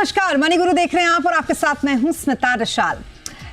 नमस्कार, मनी गुरु देख रहे हैं आप और आपके साथ मैं हूं स्मिता रशाल।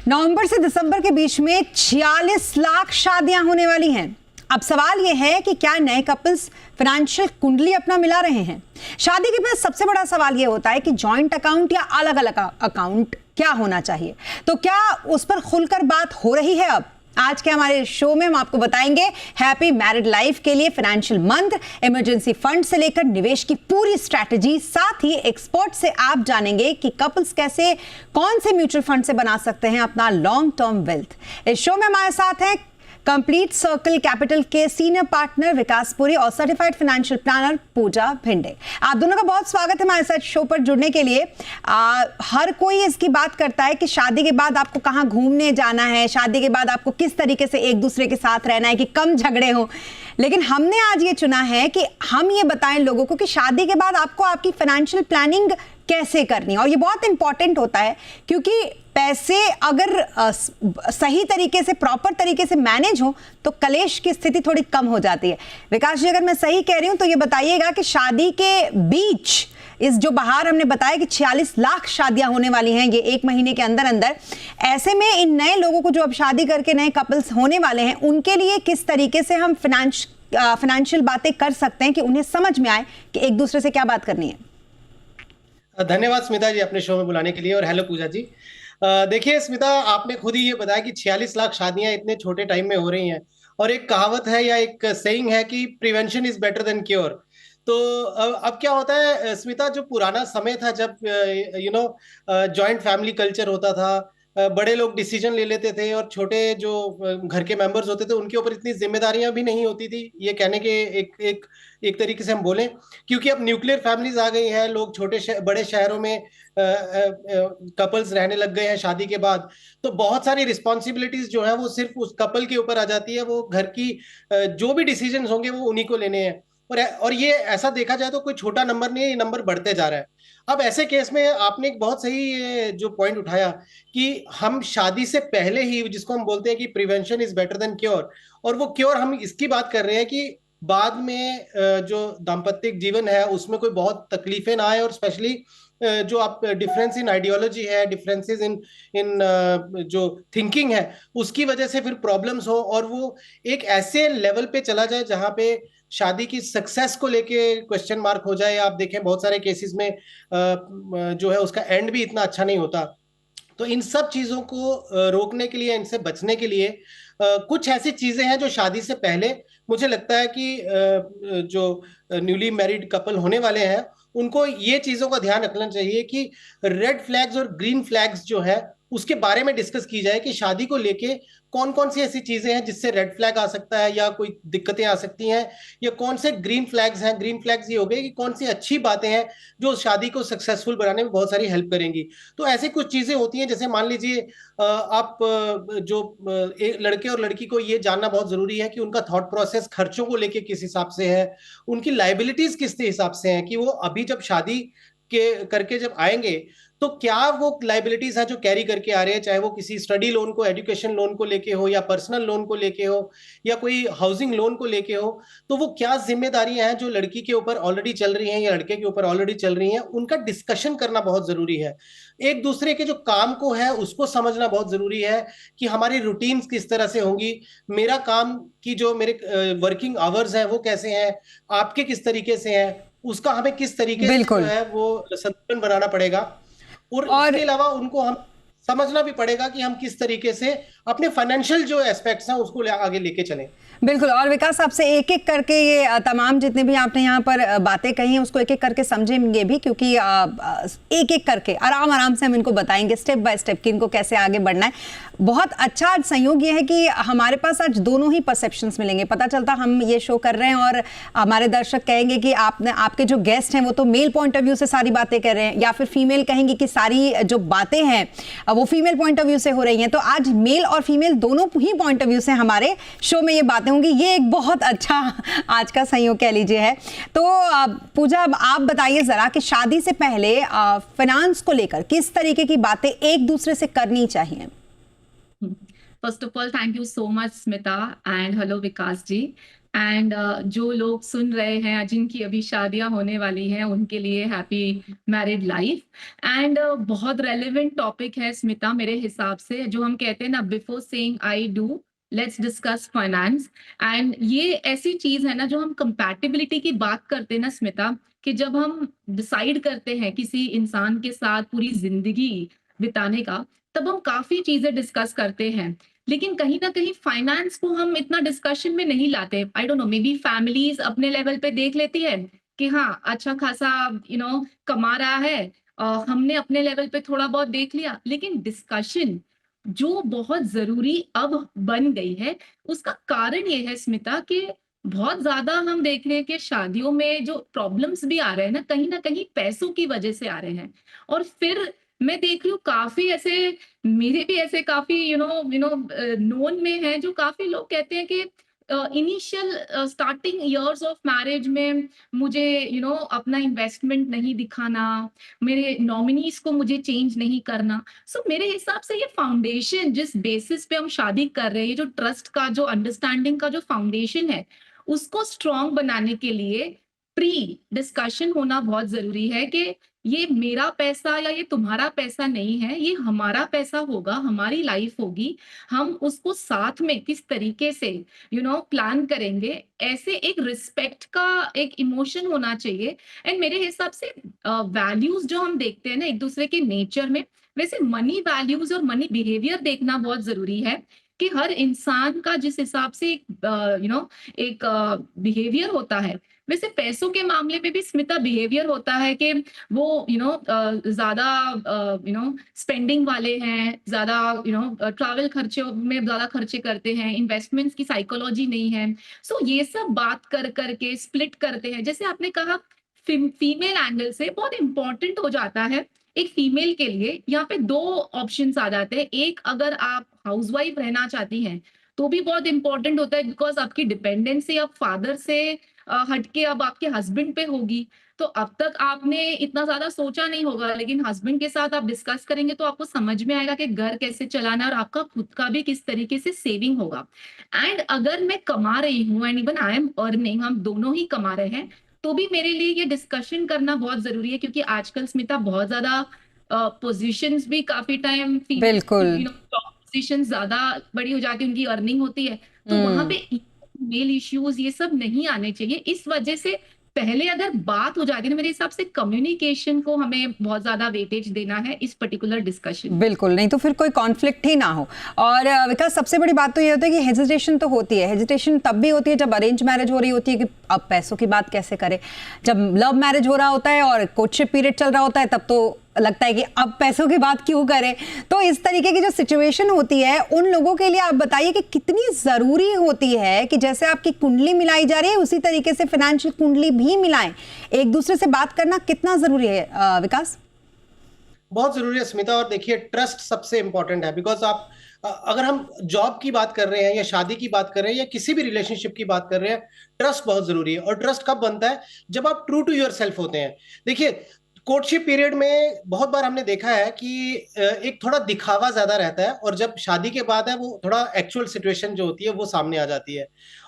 नवंबर से दिसंबर के बीच में 46 लाख शादियां होने वाली हैं। अब सवाल यह है कि क्या नए कपल्स फाइनेंशियल कुंडली अपना मिला रहे हैं। शादी के बाद सबसे बड़ा सवाल यह होता है कि जॉइंट अकाउंट या अलग अलग अकाउंट क्या होना चाहिए। तो क्या उस पर खुलकर बात हो रही है। अब आज के हमारे शो में हम आपको बताएंगे हैप्पी मैरिड लाइफ के लिए फाइनेंशियल मंत्र, इमरजेंसी फंड से लेकर निवेश की पूरी स्ट्रैटेजी। साथ ही एक्सपर्ट से आप जानेंगे कि कपल्स कैसे कौन से म्यूचुअल फंड से बना सकते हैं अपना लॉन्ग टर्म वेल्थ। इस शो में हमारे साथ हैं कंप्लीट सर्कल कैपिटल के सीनियर पार्टनर विकास पुरी और सर्टिफाइड फाइनेंशियल प्लानर पूजा भिंडे। आप दोनों का बहुत स्वागत है हमारे साथ शो पर जुड़ने के लिए। हर कोई इसकी बात करता है कि शादी के बाद आपको कहाँ घूमने जाना है, शादी के बाद आपको किस तरीके से एक दूसरे के साथ रहना है कि कम झगड़े हो। लेकिन हमने आज ये चुना है कि हम ये बताएं लोगों को कि शादी के बाद आपको आपकी फाइनेंशियल प्लानिंग कैसे करनी है। और ये बहुत इंपॉर्टेंट होता है क्योंकि पैसे अगर सही तरीके से प्रॉपर तरीके से मैनेज हो तो कलेश की स्थिति थोड़ी कम हो जाती है। विकास जी, अगर मैं सही कह रही हूं तो ये बताइएगा कि शादी के बीच इस जो बाहर हमने बताया कि 46 लाख शादियां होने वाली हैं ये एक महीने के अंदर अंदर, ऐसे में इन नए लोगों को जो अब शादी करके नए कपल्स होने वाले हैं उनके लिए किस तरीके से हम फाइनेंशियल बातें कर सकते हैं कि उन्हें समझ में आए कि एक दूसरे से क्या बात करनी है। धन्यवाद स्मिता जी अपने शो में बुलाने के लिए। और हेलो पूजा जी। देखिए स्मिता, आपने खुद ही ये बताया कि 46 लाख शादियां इतने छोटे टाइम में हो रही हैं। और एक कहावत है या एक सेइंग है कि prevention is better than cure. तो अब क्या होता है स्मिता, जो पुराना समय था जब जॉइंट फैमिली कल्चर होता था, बड़े लोग डिसीजन ले लेते थे और छोटे जो घर के मेंबर्स होते थे उनके ऊपर इतनी जिम्मेदारियां भी नहीं होती थी, ये कहने के एक तरीके से हम बोलें। क्योंकि अब न्यूक्लियर फैमिलीज आ गई हैं, लोग बड़े शहरों में कपल्स रहने लग गए हैं शादी के बाद। तो बहुत सारी रिस्पॉन्सिबिलिटीज जो है वो सिर्फ उस कपल के ऊपर आ जाती है। वो घर की जो भी डिसीजन होंगे वो उन्हीं को लेने हैं। और ये ऐसा देखा जाए तो कोई छोटा नंबर नहीं है, ये नंबर बढ़ते जा रहा है। अब ऐसे केस में आपने एक बहुत सही जो पॉइंट उठाया कि हम शादी से पहले ही, जिसको हम बोलते हैं कि prevention is better than cure, और वो क्योर हम इसकी बात कर रहे हैं कि बाद में जो दाम्पत्य जीवन है उसमें कोई बहुत तकलीफें ना आए। और स्पेशली जो आप डिफरेंस इन आइडियोलॉजी है, डिफरेंसेस इन जो थिंकिंग है, उसकी वजह से फिर प्रॉब्लम्स हो और वो एक ऐसे लेवल पे चला जाए जहां पे शादी की सक्सेस को लेके क्वेश्चन मार्क हो जाए। आप देखें बहुत सारे केसेस में जो है उसका एंड भी इतना अच्छा नहीं होता। तो इन सब चीजों को रोकने के लिए, इनसे बचने के लिए कुछ ऐसी चीजें हैं जो शादी से पहले मुझे लगता है कि जो न्यूली मैरिड कपल होने वाले हैं उनको ये चीजों का ध्यान रखना चाहिए कि रेड फ्लैग्स और ग्रीन फ्लैग्स जो है उसके बारे में डिस्कस की जाए कि शादी को लेके कौन कौन सी ऐसी चीजें हैं जिससे रेड फ्लैग आ सकता है या कोई दिक्कतें आ सकती हैं, या कौन से ग्रीन फ्लैग्स हैं। ग्रीन फ्लैग्स ये हो गए कि कौन सी अच्छी बातें हैं जो शादी को सक्सेसफुल बनाने में बहुत सारी हेल्प करेंगी। तो ऐसी कुछ चीजें होती हैं, जैसे मान लीजिए आप जो एक लड़के और लड़की को ये जानना बहुत जरूरी है कि उनका थॉट प्रोसेस खर्चों को लेके किस हिसाब से है, उनकी लाइबिलिटीज किस हिसाब से हैं, कि वो अभी जब शादी के करके जब आएंगे तो क्या वो लाइबिलिटीज हैं जो कैरी करके आ रहे हैं, चाहे वो किसी स्टडी लोन को, एजुकेशन लोन को लेके हो, या पर्सनल लोन को लेके हो, या कोई हाउसिंग लोन को लेके हो। तो वो क्या जिम्मेदारियां हैं जो लड़की के ऊपर ऑलरेडी चल रही हैं या लड़के के ऊपर ऑलरेडी चल रही हैं, उनका डिस्कशन करना बहुत जरूरी है। एक दूसरे के जो काम को है उसको समझना बहुत जरूरी है कि हमारी रूटीन्स किस तरह से होंगी, मेरा काम की जो मेरे वर्किंग आवर्स हैं वो कैसे हैं, आपके किस तरीके से हैं, उसका हमें किस तरीके से जो है वो संतुलन बनाना पड़ेगा। और इसके अलावा उनको हम समझना भी पड़ेगा कि हम किस तरीके से अपने फाइनेंशियल जो एस्पेक्ट्स हैं उसको आगे लेके चलें। बिल्कुल। और विकास, आपसे एक एक करके ये तमाम जितने भी आपने यहाँ पर बातें कही हैं उसको एक एक करके समझेंगे भी, क्योंकि एक एक करके आराम आराम से हम इनको बताएंगे स्टेप बाय स्टेप कि इनको कैसे आगे बढ़ना है। बहुत अच्छा आज संयोग ये है कि हमारे पास आज दोनों ही परसेप्शंस मिलेंगे। पता चलता हम ये शो कर रहे हैं और हमारे दर्शक कहेंगे कि आपके जो गेस्ट हैं वो तो मेल पॉइंट ऑफ व्यू से सारी बातें कर रहे हैं, या फिर फीमेल कहेंगे कि सारी जो बातें हैं वो फीमेल पॉइंट ऑफ व्यू से हो रही हैं। तो आज मेल और फीमेल दोनों ही पॉइंट ऑफ व्यू से हमारे शो में ये बातें होंगी। ये एक बहुत अच्छा आज का संयोग कह लीजिए है। तो पूजा, आप बताइए जरा कि शादी से पहले फाइनेंस को लेकर किस तरीके की बातें एक दूसरे से करनी चाहिए। First of all, thank you so much, Smita, and hello, Vikas ji. And जो लोग सुन रहे हैं जिनकी अभी शादियां होने वाली हैं उनके लिए हैप्पी मैरिड लाइफ। एंड बहुत रेलेवेंट टॉपिक है स्मिता मेरे हिसाब से, जो हम कहते हैं ना, before saying I do let's discuss finance. And ये ऐसी चीज है ना, जो हम कंपैटिबिलिटी की बात करते हैं ना स्मिता, कि जब हम डिसाइड करते हैं किसी इंसान के साथ पूरी जिंदगी बिताने का, तब हम काफी चीजें डिस्कस करते हैं। लेकिन कहीं ना कहीं फाइनेंस को हम इतना डिस्कशन में नहीं लाते। I don't know, maybe families अपने लेवल पे देख लेती है कि हाँ अच्छा खासा कमा रहा है, हमने अपने लेवल पे थोड़ा बहुत देख लिया। लेकिन डिस्कशन जो बहुत जरूरी अब बन गई है, उसका कारण ये है स्मिता कि बहुत ज्यादा हम देख रहे हैं कि शादियों में जो प्रॉब्लम्स भी आ रहे हैं ना कहीं पैसों की वजह से आ रहे हैं। और फिर मैं देख रही हूँ काफी ऐसे, मेरे भी ऐसे काफी नोन में है, जो काफी लोग कहते हैं कि initial starting years of marriage में मुझे अपना इन्वेस्टमेंट नहीं दिखाना, मेरे नॉमिनीज को मुझे चेंज नहीं करना। सो मेरे हिसाब से ये फाउंडेशन जिस बेसिस पे हम शादी कर रहे हैं, ये जो ट्रस्ट का, जो अंडरस्टैंडिंग का जो फाउंडेशन है, उसको स्ट्रॉन्ग बनाने के लिए प्री डिस्कशन होना बहुत जरूरी है कि ये मेरा पैसा या ये तुम्हारा पैसा नहीं है, ये हमारा पैसा होगा, हमारी लाइफ होगी, हम उसको साथ में किस तरीके से प्लान करेंगे। ऐसे एक रिस्पेक्ट का एक इमोशन होना चाहिए। एंड मेरे हिसाब से वैल्यूज जो हम देखते हैं ना एक दूसरे के नेचर में, वैसे मनी वैल्यूज और मनी बिहेवियर देखना बहुत जरूरी है कि हर इंसान का जिस हिसाब से एक बिहेवियर होता है, वैसे पैसों के मामले में भी स्मिता बिहेवियर होता है कि वो ज्यादा स्पेंडिंग वाले हैं, ज्यादा ट्रैवल खर्चे में ज्यादा खर्चे करते हैं, इन्वेस्टमेंट्स की साइकोलॉजी नहीं है। सो ये सब बात कर करके स्प्लिट करते हैं। जैसे आपने कहा, फीमेल एंगल से बहुत इंपॉर्टेंट हो जाता है एक फीमेल के लिए। यहाँ पे दो ऑप्शंस आ जाते हैं। एक, अगर आप हाउसवाइफ रहना चाहती हैं तो भी बहुत इंपॉर्टेंट होता है, बिकॉज आपकी डिपेंडेंसी अब फादर से हटके अब आपके हस्बैंड पे होगी। तो अब तक आपने इतना ज्यादा सोचा नहीं होगा, लेकिन हस्बैंड के साथ आप डिस्कस करेंगे तो आपको समझ में आएगा कि घर कैसे चलाना है और आपका खुद का भी किस तरीके से सेविंग होगा। एंड अगर मैं कमा रही हूँ and even I am earning, हम दोनों ही कमा रहे हैं, तो भी मेरे लिए ये डिस्कशन करना बहुत जरूरी है। क्योंकि आजकल स्मिता बहुत ज्यादा पोजीशंस भी काफी टाइम बिल्कुल। पोजीशन ज्यादा बड़ी हो जाती है, उनकी अर्निंग होती है, तो वहां हम्म। पे मेल इश्यूज ये सब नहीं आने चाहिए। इस वजह से पहले अगर बात हो जाती है ना, मेरे हिसाब से कम्युनिकेशन को हमें बहुत ज्यादा वेटेज देना है इस पर्टिकुलर डिस्कशन में। बिल्कुल, नहीं तो फिर कोई कॉन्फ्लिक्ट ही ना हो। और विकास, सबसे बड़ी बात तो ये होती है कि हेजिटेशन तो होती है। हेजिटेशन तब भी होती है जब अरेंज मैरिज हो रही होती है कि अब पैसों की बात कैसे करें। जब लव मैरिज हो रहा होता है और कोर्टशिप पीरियड चल रहा होता है, तब तो लगता है कि अब पैसों की बात क्यों करें। तो इस तरीके की जो सिचुएशन होती है, उन लोगों के लिए आप बताइए कि कितनी जरूरी होती है कि जैसे आपकी कुंडली मिलाई जा रही है, उसी तरीके से फाइनेंशियल कुंडली भी मिलाएं। एक दूसरे से बात करना कितना जरूरी है विकास? बहुत जरूरी है स्मिता। और देखिए, ट्रस्ट सबसे इंपॉर्टेंट है। बिकॉज आप अगर हम जॉब की बात कर रहे हैं या शादी की बात कर रहे हैं या किसी भी रिलेशनशिप की बात कर रहे हैं, ट्रस्ट बहुत जरूरी है। और ट्रस्ट कब बनता है? जब आप ट्रू टू योर सेल्फ होते हैं। देखिए, कोर्टशिप पीरियड में बहुत बार हमने देखा है कि एक थोड़ा दिखावा ज्यादा रहता है, और जब शादी के बाद है वो थोड़ा एक्चुअल सिचुएशन जो होती है वो सामने आ जाती है।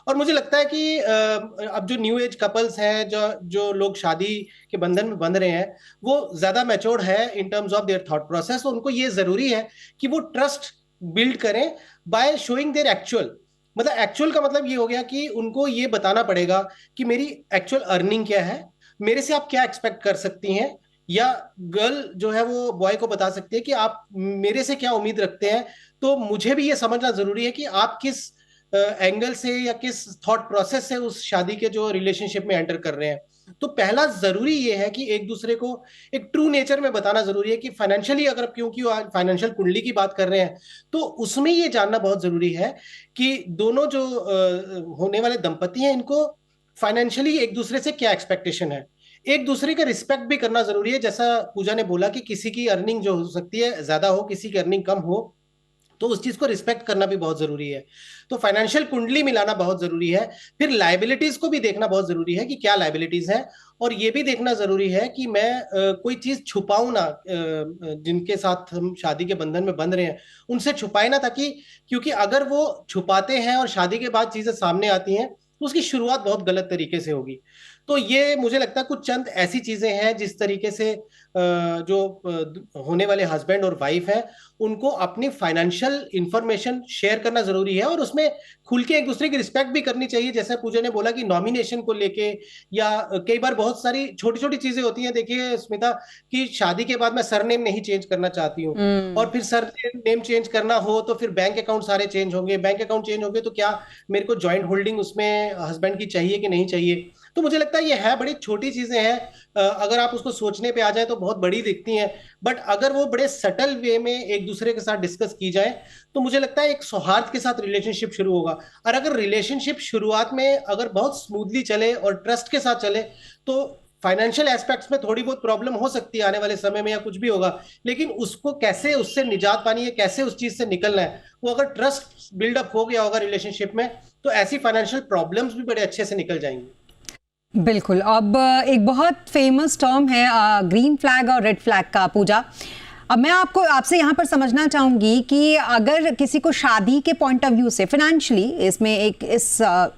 और मुझे लगता है कि अब जो न्यू एज कपल्स हैं, जो जो लोग शादी के बंधन में बंध रहे हैं, वो ज्यादा मैच्योर्ड है in terms of their thought process. तो उनको ये जरूरी है कि वो ट्रस्ट बिल्ड करें बाय शोइंग देयर एक्चुअल। मतलब एक्चुअल का मतलब ये हो गया कि उनको ये बताना पड़ेगा कि मेरी एक्चुअल अर्निंग क्या है, मेरे से आप क्या एक्सपेक्ट कर सकती हैं, या गर्ल जो है वो बॉय को बता सकती है कि आप मेरे से क्या उम्मीद रखते हैं। तो मुझे भी ये समझना जरूरी है कि आप किस एंगल से या किस थॉट प्रोसेस से उस शादी के जो रिलेशनशिप में एंटर कर रहे हैं। तो पहला जरूरी ये है कि एक दूसरे को एक ट्रू नेचर में बताना जरूरी है कि फाइनेंशियली, अगर क्योंकि आज फाइनेंशियल कुंडली की बात कर रहे हैं, तो उसमें ये जानना बहुत जरूरी है कि दोनों जो होने वाले दंपति हैं, इनको फाइनेंशियली एक दूसरे से क्या एक्सपेक्टेशन है। एक दूसरे का रिस्पेक्ट भी करना जरूरी है। जैसा पूजा ने बोला कि किसी की अर्निंग जो हो सकती है ज्यादा हो, किसी की अर्निंग कम हो, तो उस चीज को रिस्पेक्ट करना भी बहुत जरूरी है। तो फाइनेंशियल कुंडली मिलाना बहुत जरूरी है। फिर लायबिलिटीज को भी देखना बहुत जरूरी है कि क्या लायबिलिटीज है। और ये भी देखना जरूरी है कि मैं कोई चीज छुपाऊं ना, जिनके साथ हम शादी के बंधन में बंध रहे हैं उनसे छुपाए ना, ताकि क्योंकि अगर वो छुपाते हैं और शादी के बाद चीजें सामने आती हैं, तो उसकी शुरुआत बहुत गलत तरीके से होगी। तो ये मुझे लगता है कुछ चंद ऐसी चीजें हैं जिस तरीके से जो होने वाले हस्बैंड और वाइफ है उनको अपनी फाइनेंशियल इंफॉर्मेशन शेयर करना जरूरी है, और उसमें खुल के एक दूसरे की रिस्पेक्ट भी करनी चाहिए। जैसे पूजा ने बोला कि नॉमिनेशन को लेके, या कई बार बहुत सारी छोटी छोटी चीजें होती हैं। देखिए स्मिता, कि शादी के बाद मैं सरनेम नहीं चेंज करना चाहती हूँ, और फिर सर नेम चेंज करना हो तो फिर बैंक अकाउंट सारे चेंज होंगे, बैंक अकाउंट चेंज होंगे तो क्या मेरे को ज्वाइंट होल्डिंग उसमें हस्बैंड की चाहिए कि नहीं चाहिए। तो मुझे लगता है ये है बड़ी छोटी चीजें हैं, अगर आप उसको सोचने पे आ जाए तो बहुत बड़ी दिखती हैं, बट अगर वो बड़े सटल वे में एक दूसरे के साथ डिस्कस की जाए तो मुझे लगता है एक सौहार्द के साथ रिलेशनशिप शुरू होगा। और अगर रिलेशनशिप शुरुआत में अगर बहुत स्मूथली चले और ट्रस्ट के साथ चले तो फाइनेंशियल एस्पेक्ट्स में थोड़ी बहुत प्रॉब्लम हो सकती है आने वाले समय में, या कुछ भी होगा, लेकिन उसको कैसे उससे निजात पानी है, कैसे उस चीज से निकलना है, वो अगर ट्रस्ट बिल्डअप हो गया होगा रिलेशनशिप में तो ऐसी फाइनेंशियल प्रॉब्लम्स भी बड़े अच्छे से निकल जाएंगी। बिल्कुल। अब एक बहुत फेमस टर्म है ग्रीन फ्लैग और रेड फ्लैग का, पूजा। अब मैं आपसे यहाँ पर समझना चाहूंगी कि अगर किसी को शादी के पॉइंट ऑफ व्यू से, फाइनेंशियली इसमें एक इस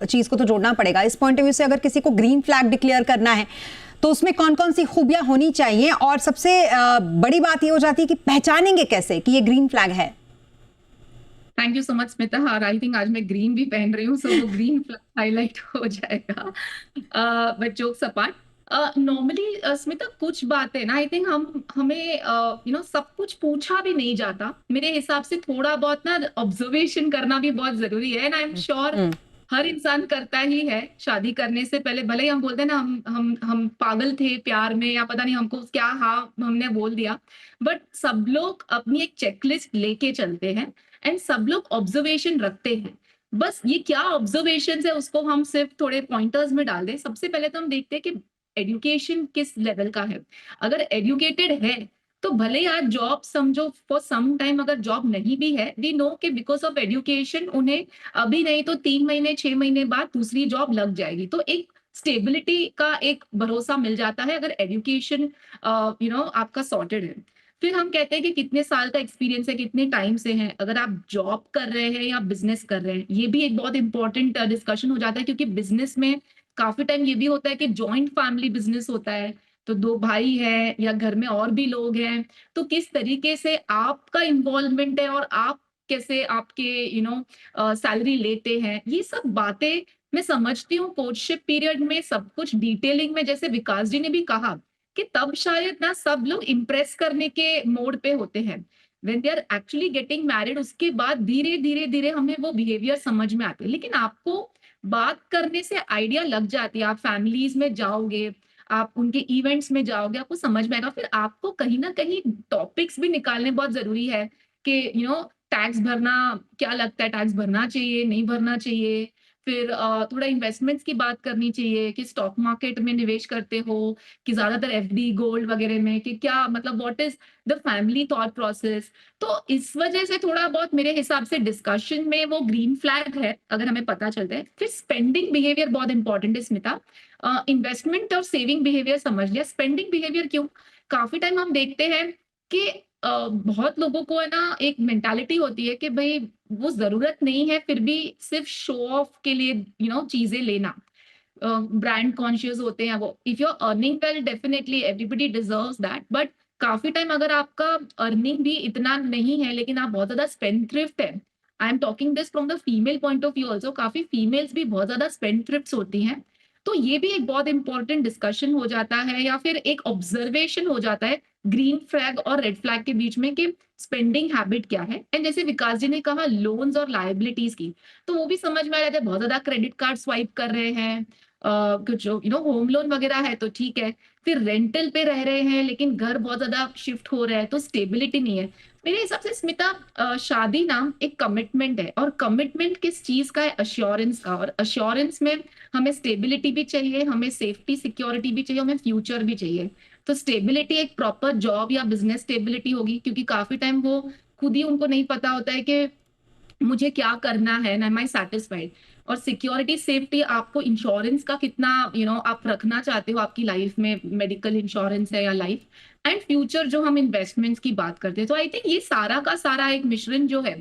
चीज को तो जोड़ना पड़ेगा, इस पॉइंट ऑफ व्यू से अगर किसी को ग्रीन फ्लैग डिक्लेयर करना है तो उसमें कौन कौन सी खूबियां होनी चाहिए, और सबसे बड़ी बात ये हो जाती है कि पहचानेंगे कैसे कि ये ग्रीन फ्लैग है। Thank you so much Smita. और आई थिंक आज मैं ग्रीन भी पहन रही हूँ, सो वो ग्रीन फ्लैग हाईलाइट हो जाएगा। But jokes apart, normally Smita कुछ बातें ना, आई थिंक हमें सब कुछ पूछा भी नहीं जाता। मेरे हिसाब से थोड़ा बहुत ना ऑब्जर्वेशन करना भी बहुत जरूरी है, एंड आई एम श्योर हर इंसान करता ही है शादी करने से पहले। भले ही हम बोलते हैं ना हम पागल थे प्यार में, या पता नहीं हमको क्या हाँ हमने बोल दिया, बट सब लोग अपनी एक चेकलिस्ट लेके चलते हैं एंड सब लोग ऑब्जर्वेशन रखते हैं। बस ये क्या ऑब्जर्वेशन है उसको हम सिर्फ थोड़े पॉइंटर्स में डाल दें। सबसे पहले तो हम देखते हैं कि एजुकेशन किस लेवल का है। अगर एजुकेटेड है तो भले ही आज जॉब समझो फॉर सम टाइम, अगर जॉब नहीं भी है, वी नो कि बिकॉज ऑफ एजुकेशन उन्हें अभी नहीं तो 3 महीने 6 महीने बाद दूसरी जॉब लग जाएगी। तो एक स्टेबिलिटी का एक भरोसा मिल जाता है अगर एजुकेशन आपका सॉर्टेड है। फिर हम कहते हैं कि कितने साल का एक्सपीरियंस है, कितने टाइम से है, अगर आप जॉब कर रहे हैं या बिजनेस कर रहे हैं। ये भी एक बहुत इंपॉर्टेंट डिस्कशन हो जाता है, क्योंकि बिजनेस में काफी टाइम ये भी होता है कि जॉइंट फैमिली बिजनेस होता है, तो 2 भाई हैं या घर में और भी लोग हैं, तो किस तरीके से आपका इन्वॉल्वमेंट है और आप कैसे आपके सैलरी लेते हैं, ये सब बातें मैं समझती हूँ। कोर्टशिप पीरियड में सब कुछ डिटेलिंग में, जैसे विकास जी ने भी कहा कि तब शायद ना सब लोग इम्प्रेस करने के मोड पे होते हैं, when they are actually getting married उसके बाद धीरे धीरे धीरे हमें वो बिहेवियर समझ में आते हैं। लेकिन आपको बात करने से आइडिया लग जाती है, आप फैमिलीज में जाओगे, आप उनके इवेंट्स में जाओगे, आपको समझ में आएगा। फिर आपको कहीं ना कहीं टॉपिक्स भी निकालने बहुत जरूरी है कि टैक्स भरना, क्या लगता है टैक्स भरना चाहिए नहीं भरना चाहिए। फिर थोड़ा इन्वेस्टमेंट्स की बात करनी चाहिए कि स्टॉक मार्केट में निवेश करते हो कि ज्यादातर एफडी गोल्ड वगैरह में, कि क्या मतलब what is the family thought process. तो इस वजह से थोड़ा बहुत मेरे हिसाब से डिस्कशन में वो ग्रीन फ्लैग है अगर हमें पता चलता है। फिर स्पेंडिंग बिहेवियर बहुत इंपॉर्टेंट है स्मिता। इन्वेस्टमेंट और सेविंग बिहेवियर समझ लिया, स्पेंडिंग बिहेवियर क्यों, काफी टाइम हम देखते हैं कि बहुत लोगों को है ना एक मेंटालिटी होती है कि भाई वो जरूरत नहीं है फिर भी सिर्फ शो ऑफ के लिए चीजें लेना, ब्रांड कॉन्शियस होते हैं वो। If you are earning well definitely everybody deserves that, but काफी टाइम अगर आपका अर्निंग भी इतना नहीं है लेकिन आप बहुत ज्यादा स्पेंडथ्रिफ्ट है, I am talking this from the female point of view also, काफी फीमेल्स भी बहुत ज्यादा स्पेंडथ्रिफ्ट होती हैं, तो ये भी एक बहुत इंपॉर्टेंट डिस्कशन हो जाता है, या फिर एक ऑब्जर्वेशन हो जाता है ग्रीन फ्लैग और रेड फ्लैग के बीच में कि स्पेंडिंग हैबिट क्या है। एंड जैसे विकास जी ने कहा लोन्स और लायबिलिटीज की, तो वो भी समझ में आ रहा है, बहुत ज्यादा क्रेडिट कार्ड स्वाइप कर रहे हैं, कुछ होम लोन वगैरह है तो ठीक है, फिर रेंटल पे रह रहे हैं लेकिन घर बहुत ज्यादा शिफ्ट हो रहा है तो स्टेबिलिटी नहीं है। मेरे हिसाब से स्मिता शादी ना एक कमिटमेंट है, और कमिटमेंट किस चीज का है, अश्योरेंस का, और अश्योरेंस में हमें स्टेबिलिटी भी चाहिए, हमें सेफ्टी सिक्योरिटी भी चाहिए, हमें फ्यूचर भी चाहिए। तो स्टेबिलिटी एक प्रॉपर जॉब या बिजनेस स्टेबिलिटी होगी, क्योंकि काफी टाइम वो खुद ही उनको नहीं पता होता है कि मुझे क्या करना है, एम आई सेटिस्फाइड। और सिक्योरिटी सेफ्टी आपको इंश्योरेंस का कितना आप रखना चाहते हो आपकी लाइफ में, मेडिकल इंश्योरेंस है या लाइफ, एंड फ्यूचर जो हम इन्वेस्टमेंट्स की बात करते हैं। तो आई थिंक ये सारा का सारा एक मिश्रण जो है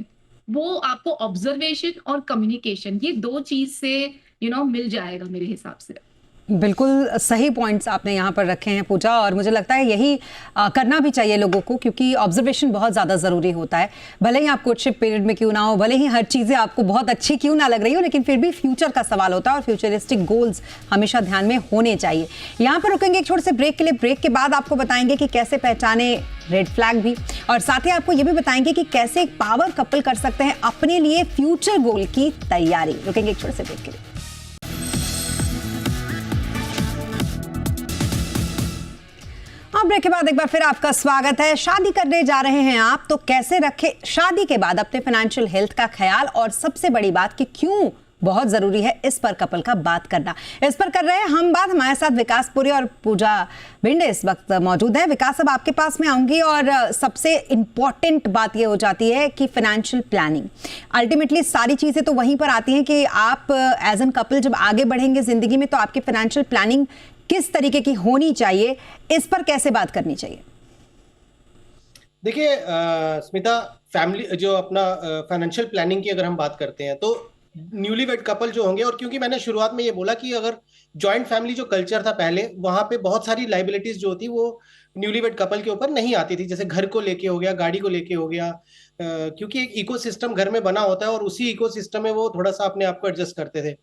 वो आपको ऑब्जर्वेशन और कम्युनिकेशन, ये 2 चीज से मिल जाएगा मेरे हिसाब से। बिल्कुल सही पॉइंट्स आपने यहाँ पर रखे हैं पूजा, और मुझे लगता है यही करना भी चाहिए लोगों को, क्योंकि ऑब्जर्वेशन बहुत ज़्यादा ज़रूरी होता है। भले ही आप कोर्टशिप पीरियड में क्यों ना हो, भले ही हर चीज़ें आपको बहुत अच्छी क्यों ना लग रही हो, लेकिन फिर भी फ्यूचर का सवाल होता है और फ्यूचरिस्टिक गोल्स हमेशा ध्यान में होने चाहिए। यहाँ पर रुकेंगे एक छोटे से ब्रेक के लिए। ब्रेक के बाद आपको बताएंगे कि कैसे पहचाने रेड फ्लैग भी, और साथ ही आपको ये भी बताएंगे कि कैसे एक पावर कपल कर सकते हैं अपने लिए फ्यूचर गोल की तैयारी। रुकेंगे एक छोटे से ब्रेक के लिए। ब्रेक के बाद एक बार फिर आपका स्वागत है। शादी करने जा रहे हैं आप, तो कैसे रखें शादी के बाद अपने फाइनेंशियल हेल्थ का ख्याल, और सबसे बड़ी बात कि क्यों बहुत जरूरी है इस पर कपल का बात करना। इस पर कर रहे हैं हम बात। हमारे साथ विकास पुरी और पूजा भिंडे इस वक्त मौजूद है। विकास, अब आपके पास में आऊंगी, और सबसे इंपॉर्टेंट बात ये हो जाती है कि फाइनेंशियल प्लानिंग, अल्टीमेटली सारी चीजें तो वहीं पर आती हैं कि आप एज एन कपल जब आगे बढ़ेंगे जिंदगी में, तो आपकी फाइनेंशियल प्लानिंग किस तरीके की होनी चाहिए, इस पर कैसे बात करनी चाहिए? देखिए स्मिता, फैमिली जो अपना फाइनेंशियल प्लानिंग की अगर हम बात करते हैं, तो न्यूली वेड कपल जो होंगे, और क्योंकि मैंने शुरुआत में ये बोला कि अगर जॉइंट फैमिली जो कल्चर था पहले, वहां पे बहुत सारी लाइबिलिटीज जो होती वो न्यूली वेड कपल के ऊपर नहीं आती थी, जैसे घर को लेके हो गया, गाड़ी को लेके हो गया, क्योंकि एक इकोसिस्टम घर में बना होता है और उसी इकोसिस्टम में वो थोड़ा सा अपने आप को एडजस्ट करते थे।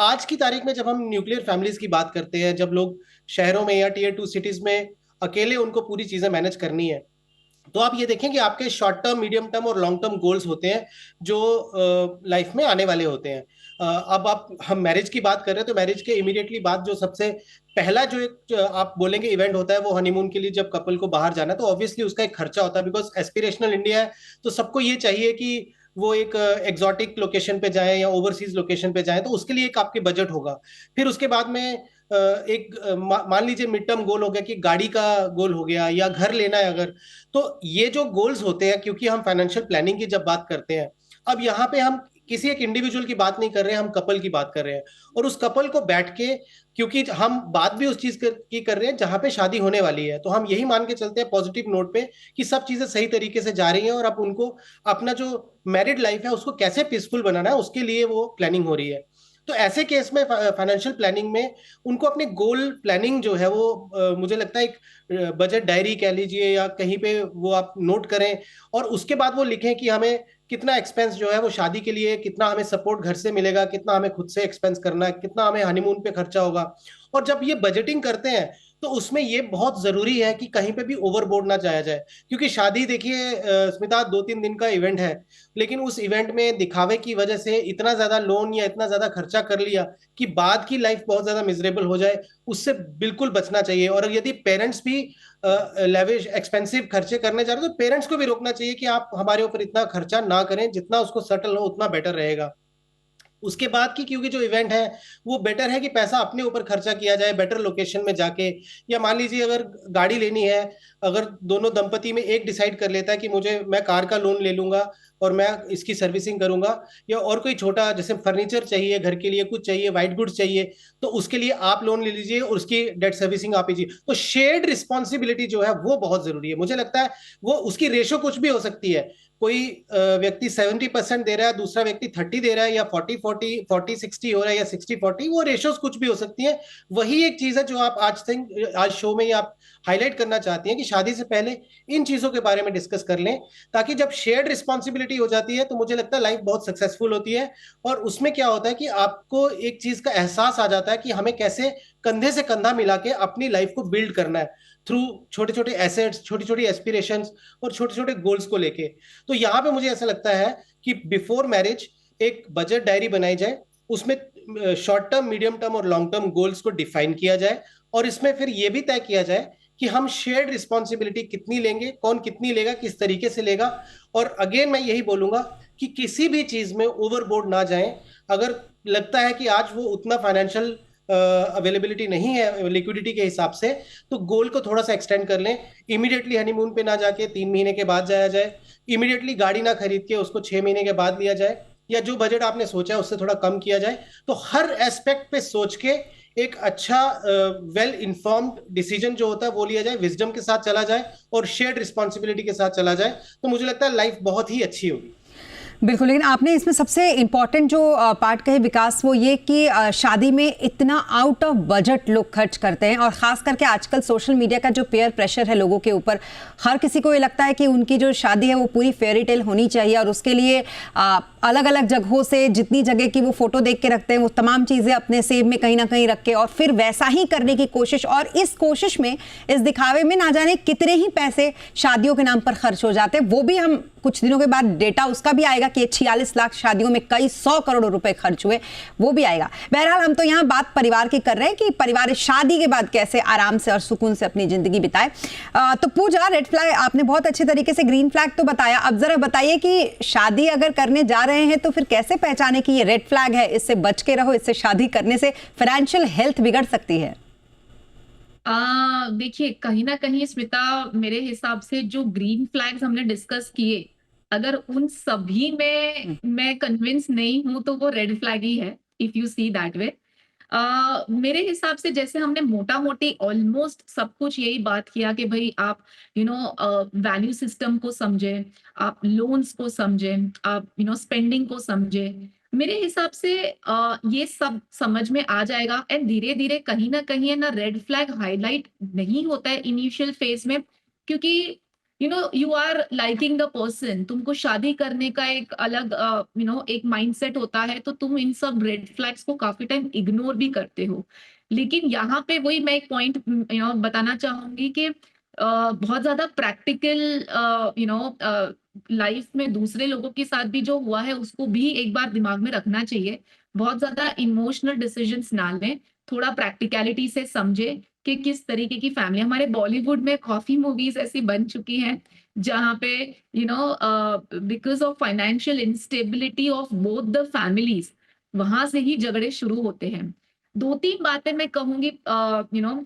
आज की तारीख में जब हम न्यूक्लियर फैमिलीज की बात करते हैं, जब लोग शहरों में या टीयर 2 सिटीज में अकेले उनको पूरी चीजें मैनेज करनी है, तो आप ये देखें कि आपके शॉर्ट टर्म, मीडियम टर्म और लॉन्ग टर्म गोल्स होते हैं जो लाइफ में आने वाले होते हैं। अब हम मैरिज की बात कर रहे हैं, तो मैरिज के इमीडिएटली बाद जो सबसे पहला जो एक आप बोलेंगे इवेंट होता है, वो हनीमून के लिए जब कपल को बाहर जाना है, तो ऑब्वियसली उसका एक खर्चा होता है, बिकॉज एस्पिरेशनल इंडिया है, तो सबको ये चाहिए कि वो एक एग्जॉटिक लोकेशन पे जाए या ओवरसीज लोकेशन पे जाए, तो उसके लिए एक आपके बजट होगा। फिर उसके बाद में एक मान लीजिए मिड टर्म गोल हो गया कि गाड़ी का गोल हो गया या घर लेना है अगर, तो ये जो गोल्स होते हैं, क्योंकि हम फाइनेंशियल प्लानिंग की जब बात करते हैं, अब यहाँ पे हम किसी एक इंडिविजुअल की बात नहीं कर रहे हैं, हम कपल की बात कर रहे हैं, और उस कपल को बैठ के, क्योंकि हम बात भी उस चीज की कर रहे हैं जहां पे शादी होने वाली है, तो हम यही मान के चलते हैं पॉजिटिव नोट पे कि सब चीजें सही तरीके से जा रही हैं, और अब उनको अपना जो मैरिड लाइफ है उसको कैसे पीसफुल बनाना है उसके लिए वो प्लानिंग हो रही है। तो ऐसे केस में फाइनेंशियल प्लानिंग में उनको अपने गोल प्लानिंग जो है वो मुझे लगता है एक बजट डायरी कह लीजिए या कहीं पे वो आप नोट करें, और उसके बाद वो लिखें कि हमें कितना एक्सपेंस जो है वो शादी के लिए, कितना हमें सपोर्ट घर से मिलेगा, कितना हमें खुद से एक्सपेंस करना है, कितना हमें हनीमून पे खर्चा होगा। और जब ये बजटिंग करते हैं तो उसमें ये बहुत जरूरी है कि कहीं पे भी ओवरबोर्ड ना जाया जाए, क्योंकि शादी देखिए स्मिता 2-3 दिन का इवेंट है, लेकिन उस इवेंट में दिखावे की वजह से इतना ज्यादा लोन या इतना ज्यादा खर्चा कर लिया कि बाद की लाइफ बहुत ज्यादा मिजरेबल हो जाए, उससे बिल्कुल बचना चाहिए। और यदि पेरेंट्स भी लेविश एक्सपेंसिव खर्चे करने जा रहे हैं, तो पेरेंट्स को भी रोकना चाहिए कि आप हमारे ऊपर इतना खर्चा ना करें, जितना उसको सेटल हो उतना बेटर रहेगा। उसके बाद की, क्योंकि जो इवेंट है वो बेटर है कि पैसा अपने ऊपर खर्चा किया जाए बेटर लोकेशन में जाके, या मान लीजिए अगर गाड़ी लेनी है, अगर दोनों दंपति में एक डिसाइड कर लेता है कि मैं कार का लोन ले लूंगा और मैं इसकी सर्विसिंग करूंगा, या और कोई छोटा जैसे फर्नीचर चाहिए घर के लिए, कुछ चाहिए, व्हाइट गुड्स चाहिए, तो उसके लिए आप लोन ले लीजिए और उसकी डेट सर्विसिंग आप लीजिए। तो शेयर्ड रिस्पॉन्सिबिलिटी जो है वो बहुत जरूरी है। मुझे लगता है वो उसकी रेशो कुछ भी हो सकती है, कोई व्यक्ति 70% दे रहा है, दूसरा व्यक्ति 30 दे रहा है, या 40-60 हो रहा है, या 60-40, वो रेशोज कुछ भी हो सकती है। वही एक चीज है जो आप आज शो में आप हाईलाइट करना चाहती हैं कि शादी से पहले इन चीजों के बारे में डिस्कस कर लें, ताकि जब शेयर्ड रिस्पॉन्सिबिलिटी हो जाती है तो मुझे लगता है लाइफ बहुत सक्सेसफुल होती है। और उसमें क्या होता है कि आपको एक चीज का एहसास आ जाता है कि हमें कैसे कंधे से कंधा मिला के अपनी लाइफ को बिल्ड करना है, थ्रू छोटे छोटे एसेट्स, छोटी छोटी एस्पिरेशंस और छोटे छोटे गोल्स को लेके। तो यहाँ पे मुझे ऐसा लगता है कि बिफोर मैरिज एक बजट डायरी बनाई जाए, उसमें शॉर्ट टर्म, मीडियम टर्म और लॉन्ग टर्म गोल्स को डिफाइन किया जाए, और इसमें फिर ये भी तय किया जाए कि हम शेयर्ड रिस्पॉन्सिबिलिटी कितनी लेंगे, कौन कितनी लेगा, किस तरीके से लेगा। और अगेन मैं यही बोलूंगा कि किसी भी चीज में ओवरबोर्ड ना जाएं। अगर लगता है कि आज वो उतना फाइनेंशियल अवेलेबिलिटी नहीं है लिक्विडिटी के हिसाब से, तो गोल को थोड़ा सा एक्सटेंड कर लें। इमीडिएटली हनीमून पे ना जाके 3 महीने के बाद जाया जाए, इमीडिएटली गाड़ी ना खरीद के उसको 6 महीने के बाद लिया जाए, या जो बजट आपने सोचा है उससे थोड़ा कम किया जाए। तो हर एस्पेक्ट पे सोच के एक अच्छा वेल इन्फॉर्म्ड डिसीजन जो होता है वो लिया जाए, विजडम के साथ चला जाए और शेयर्ड रिस्पॉन्सिबिलिटी के साथ चला जाए, तो मुझे लगता है लाइफ बहुत ही अच्छी होगी। बिल्कुल, लेकिन आपने इसमें सबसे इम्पोर्टेंट जो पार्ट कहे विकास, वो ये कि शादी में इतना आउट ऑफ बजट लोग खर्च करते हैं, और ख़ास करके आजकल सोशल मीडिया का जो पेयर प्रेशर है लोगों के ऊपर, हर किसी को ये लगता है कि उनकी जो शादी है वो पूरी फेयरी टेल होनी चाहिए, और उसके लिए अलग अलग जगहों से जितनी जगह की वो फोटो देख के रखते हैं, वो तमाम चीज़ें अपने सेव में कहीं ना कहीं रख के और फिर वैसा ही करने की कोशिश, और इस कोशिश में, इस दिखावे में ना जाने कितने ही पैसे शादियों के नाम पर खर्च हो जाते हैं। वो भी हम कुछ दिनों के बाद डेटा उसका भी आएगा कि 46 लाख शादियों में कई 100 करोड़ रुपए खर्च हुए, वो भी आएगा। बहरहाल हम तो यहाँ बात परिवार की कर रहे हैं कि परिवार शादी के बाद कैसे आराम से और सुकून से अपनी जिंदगी बिताए। तो पूजा, रेड फ्लैग आपने बहुत अच्छे तरीके से, ग्रीन फ्लैग तो बताया, अब जरा बताइए कि शादी अगर करने जा रहे हैं तो फिर कैसे पहचाने कि ये रेड फ्लैग है, इससे बच के रहो, इससे शादी करने से फाइनेंशियल हेल्थ बिगड़ सकती है। देखिए, कहीं ना कहीं स्मिता, मेरे हिसाब से जो ग्रीन फ्लैग्स हमने डिस्कस किए, अगर उन सभी में मैं कन्विंस नहीं हूं तो वो रेड फ्लैग ही है, if you see that way. मेरे हिसाब से जैसे हमने मोटा मोटी ऑलमोस्ट सब कुछ यही बात किया कि भाई आप वैल्यू सिस्टम को समझे, आप लोन्स को समझे, आप स्पेंडिंग को समझे। मेरे हिसाब से ये सब समझ में आ जाएगा, एंड धीरे धीरे कहीं ना कहीं है ना, रेड फ्लैग हाईलाइट नहीं होता है इनिशियल फेज में, क्योंकि you are liking the person, तुमको शादी करने का एक अलग एक माइंडसेट होता है, तो तुम इन सब रेड फ्लैग्स को काफी टाइम इग्नोर भी करते हो। लेकिन यहाँ पे वही मैं एक पॉइंट बताना चाहूंगी कि बहुत ज्यादा प्रैक्टिकल लाइफ में दूसरे लोगों के साथ भी जो हुआ है उसको भी एक बार दिमाग में रखना चाहिए। बहुत ज्यादा इमोशनल डिसीजंस ना लें, थोड़ा प्रैक्टिकलिटी से समझे कि किस तरीके की फैमिली। हमारे बॉलीवुड में काफी मूवीज ऐसी बन चुकी हैं जहाँ पे because of financial instability of both the families, वहां से ही झगड़े शुरू होते हैं। दो तीन बातें मैं कहूंगी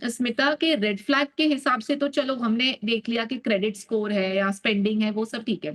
स्मिता के रेड फ्लैग के हिसाब से, तो चलो हमने देख लिया कि क्रेडिट स्कोर है या स्पेंडिंग है, वो सब ठीक है।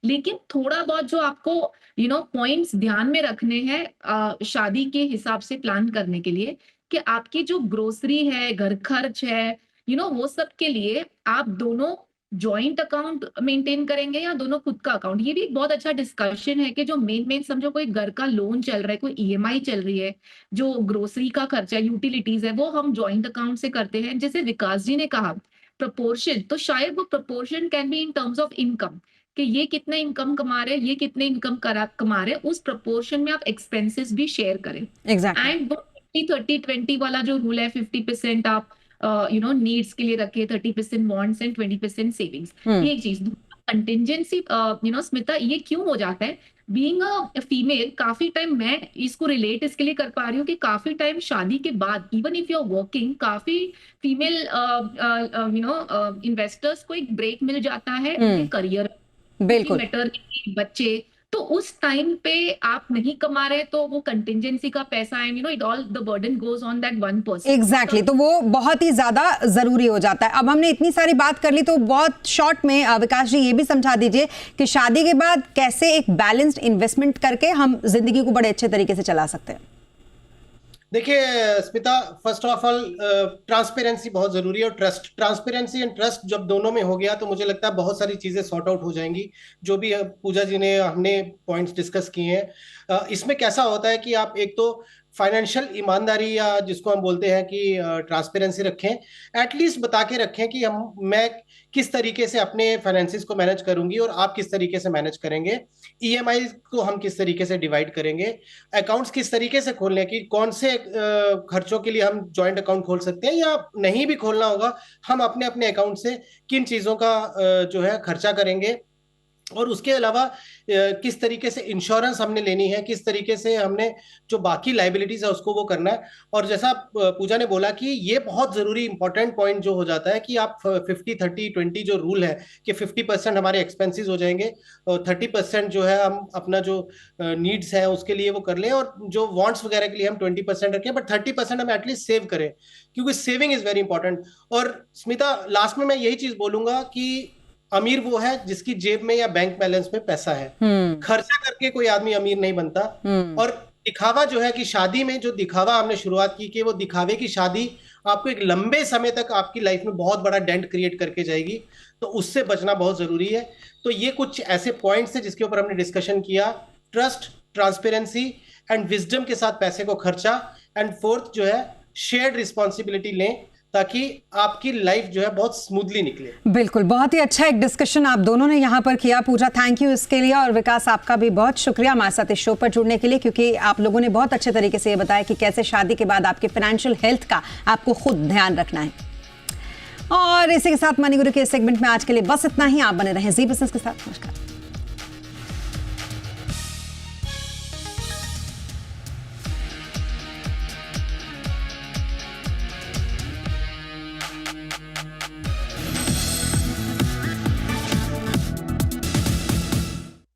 लेकिन थोड़ा बहुत जो आपको पॉइंट्स ध्यान में रखने हैं शादी के हिसाब से प्लान करने के लिए, कि आपकी जो ग्रोसरी है, घर खर्च है, वो सब के लिए आप दोनों जॉइंट अकाउंट मेंटेन करेंगे या दोनों खुद का अकाउंट। ये भी एक बहुत अच्छा डिस्कशन है कि जो मेन समझो कोई घर का लोन चल रहा है, कोई ईएमआई चल रही है, जो ग्रोसरी का खर्चा, यूटिलिटीज है, वो हम जॉइंट अकाउंट से करते हैं। जैसे विकास जी ने कहा प्रपोर्शन, तो शायद वो proportion can be in terms of income, कि ये कितने इनकम कमा रहे हैं, ये कितने इनकम कमा रहे हैं, उस प्रपोर्शन में आप एक्सपेंसेस भी शेयर करें। एंड वो 50-30-20 वाला जो रूल है, 50% आप नीड्स के लिए रखे, 30% वॉन्ट्स एंड 20% सेविंग्स, ये एक चीज। कंटिजेंसी स्मिता, ये क्यों हो जाता है? बीइंग अ फीमेल, काफी टाइम मैं इसको रिलेट इसके लिए कर पा रही हूँ कि काफी टाइम शादी के बाद, even if you are working, काफी फीमेल इन्वेस्टर्स को एक ब्रेक मिल जाता है उनके करियर, मैटरनिटी, बच्चे, तो उस टाइम पे आप नहीं कमा रहे, तो वो कंटिजेंसी का पैसा है, it all the burden goes on that one person. Exactly, तो वो बहुत ही ज्यादा जरूरी हो जाता है। अब हमने इतनी सारी बात कर ली, तो बहुत शॉर्ट में विकास जी ये भी समझा दीजिए कि शादी के बाद कैसे एक बैलेंस्ड इन्वेस्टमेंट करके हम जिंदगी को बड़े अच्छे तरीके से चला सकते हैं। देखिए Smita, first of all transparency बहुत जरूरी है, और ट्रांसपेरेंसी एंड ट्रस्ट जब दोनों में हो गया तो मुझे लगता है बहुत सारी चीजें सॉर्ट आउट हो जाएंगी। जो भी पूजा जी ने, हमने पॉइंट्स डिस्कस किए हैं, इसमें कैसा होता है कि आप एक तो फाइनेंशियल ईमानदारी, या जिसको हम बोलते हैं कि ट्रांसपेरेंसी रखें, एटलीस्ट बता के रखें कि मैं किस तरीके से अपने फाइनेंसिस को मैनेज करूंगी और आप किस तरीके से मैनेज करेंगे, ईएमआई को हम किस तरीके से डिवाइड करेंगे, अकाउंट्स किस तरीके से खोलने की, कौन से खर्चों के लिए हम जॉइंट अकाउंट खोल सकते हैं, या नहीं भी खोलना होगा हम अपने अपने अकाउंट से किन चीजों का जो है खर्चा करेंगे, और उसके अलावा किस तरीके से इंश्योरेंस हमने लेनी है, किस तरीके से हमने जो बाकी लाइबिलिटीज है उसको वो करना है। और जैसा पूजा ने बोला कि ये बहुत जरूरी इंपॉर्टेंट पॉइंट जो हो जाता है कि आप 50-30-20 जो रूल है कि 50% हमारे एक्सपेंसेस हो जाएंगे और 30% जो है हम अपना जो नीड्स है उसके लिए वो कर लें, और जो वांट्स वगैरह के लिए हम 20% रखें, बट 30% हम एटलीस्ट सेव करें, क्योंकि सेविंग इज वेरी इंपॉर्टेंट। और स्मिता, लास्ट में मैं यही चीज बोलूंगा कि अमीर वो है जिसकी जेब में या बैंक बैलेंस में पैसा है। खर्चा करके कोई आदमी अमीर नहीं बनता, और दिखावा जो है कि शादी में जो दिखावा हमने शुरुआत की कि वो दिखावे की शादी आपको एक लंबे समय तक आपकी लाइफ में बहुत बड़ा डेंट क्रिएट करके जाएगी, तो उससे बचना बहुत जरूरी है। तो ये कुछ ऐसे पॉइंट्स हैं जिसके ऊपर हमने डिस्कशन किया। ट्रस्ट, ट्रांसपेरेंसी एंड विजडम के साथ पैसे को खर्चा, एंड फोर्थ जो है शेयर्ड रिस्पॉन्सिबिलिटी लें, ताकि आपकी लाइफ जो है बहुत स्मूथली निकले। बिल्कुल, बहुत ही अच्छा एक डिस्कशन आप दोनों ने यहाँ पर किया। पूजा, थैंक यू इसके लिए, और विकास आपका भी बहुत शुक्रिया हमारे साथ इस शो पर जुड़ने के लिए, क्योंकि आप लोगों ने बहुत अच्छे तरीके से ये बताया कि कैसे शादी के बाद आपके फाइनेंशियल हेल्थ का आपको खुद ध्यान रखना है। और इसी के साथ मनी गुरु के सेगमेंट में आज के लिए बस इतना ही। आप बने रहें जी बिजनेस के साथ। नमस्कार।